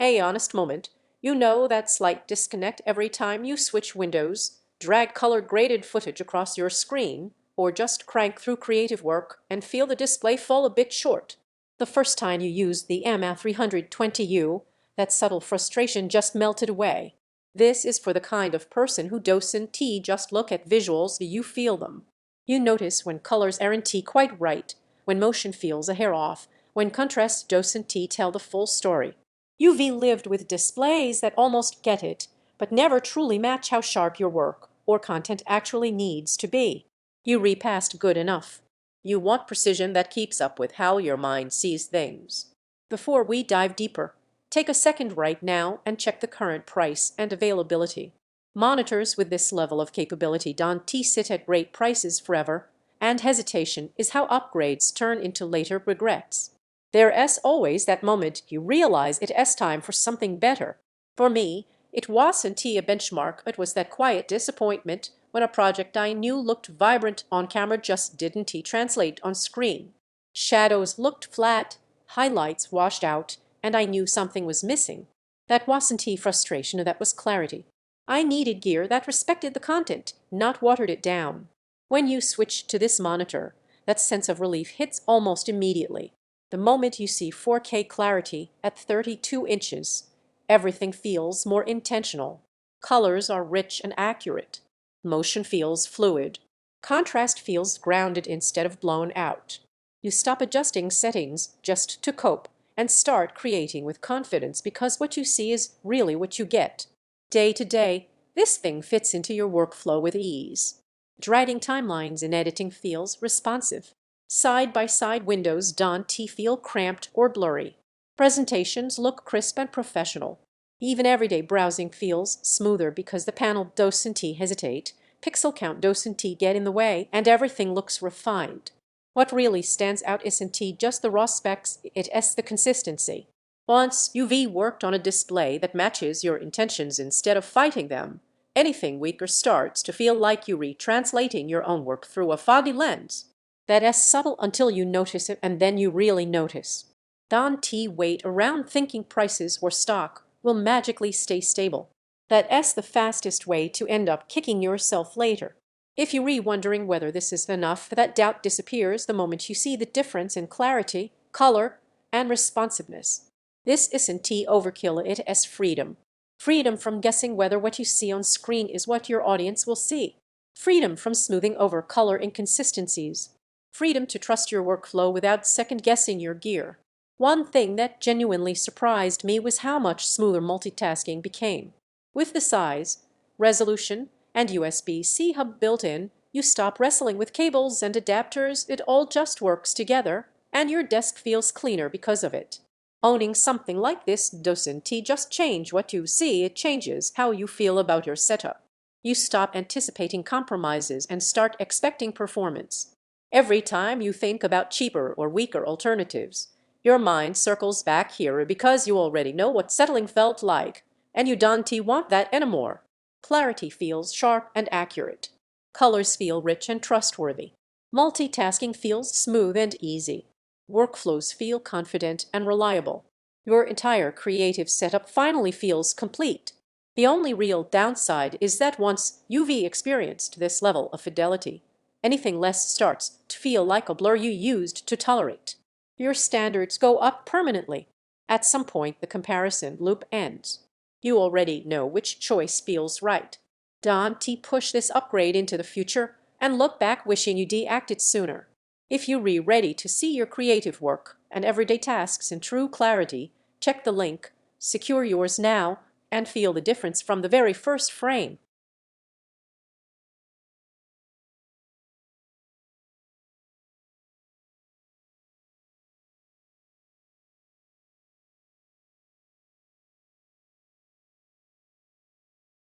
Hey, honest moment. You know that slight disconnect every time you switch windows, drag color-graded footage across your screen, or just crank through creative work and feel the display fall a bit short. The first time you used the MA320U, that subtle frustration just melted away. This is for the kind of person who doesn't just look at visuals, you feel them. You notice when colors aren't quite right, when motion feels a hair off, when contrast doesn't tell the full story. You've lived with displays that almost get it, but never truly match how sharp your work or content actually needs to be. You repassed good enough. You want precision that keeps up with how your mind sees things. Before we dive deeper, take a second right now and check the current price and availability. Monitors with this level of capability don't sit at great prices forever, and hesitation is how upgrades turn into later regrets. There's always that moment you realize it's time for something better. For me, it wasn't a benchmark, it was that quiet disappointment when a project I knew looked vibrant on camera just didn't translate on screen. Shadows looked flat, highlights washed out, and I knew something was missing. That wasn't frustration, that was clarity. I needed gear that respected the content, not watered it down. When you switch to this monitor, that sense of relief hits almost immediately. The moment you see 4K clarity at 32 inches, everything feels more intentional. Colors are rich and accurate. Motion feels fluid. Contrast feels grounded instead of blown out. You stop adjusting settings just to cope and start creating with confidence because what you see is really what you get. Day to day, this thing fits into your workflow with ease. Dragging timelines in editing feels responsive. Side-by-side windows don't feel cramped or blurry. Presentations look crisp and professional. Even everyday browsing feels smoother because the panel doesn't hesitate, pixel count doesn't get in the way, and everything looks refined. What really stands out isn't just the raw specs, it's the consistency. Once you've worked on a display that matches your intentions instead of fighting them, anything weaker starts to feel like you're retranslating your own work through a foggy lens. That's subtle until you notice it, and then you really notice. Don't wait around thinking prices or stock will magically stay stable. That's the fastest way to end up kicking yourself later. If you're wondering whether this is enough, that doubt disappears the moment you see the difference in clarity, color, and responsiveness. This isn't overkill, it's freedom. Freedom from guessing whether what you see on screen is what your audience will see. Freedom from smoothing over color inconsistencies. Freedom to trust your workflow without second-guessing your gear. One thing that genuinely surprised me was how much smoother multitasking became. With the size, resolution, and USB-C hub built in, you stop wrestling with cables and adapters, it all just works together, and your desk feels cleaner because of it. Owning something like this doesn't just change what you see, it changes how you feel about your setup. You stop anticipating compromises and start expecting performance. Every time you think about cheaper or weaker alternatives, your mind circles back here because you already know what settling felt like, and you don't want that anymore. Clarity feels sharp and accurate. Colors feel rich and trustworthy. Multitasking feels smooth and easy. Workflows feel confident and reliable. Your entire creative setup finally feels complete. The only real downside is that once you've experienced this level of fidelity, anything less starts to feel like a blur you used to tolerate. Your standards go up permanently. At some point, the comparison loop ends. You already know which choice feels right. Don't push this upgrade into the future and look back wishing you'd acted sooner. If you're ready to see your creative work and everyday tasks in true clarity, check the link, secure yours now, and feel the difference from the very first frame.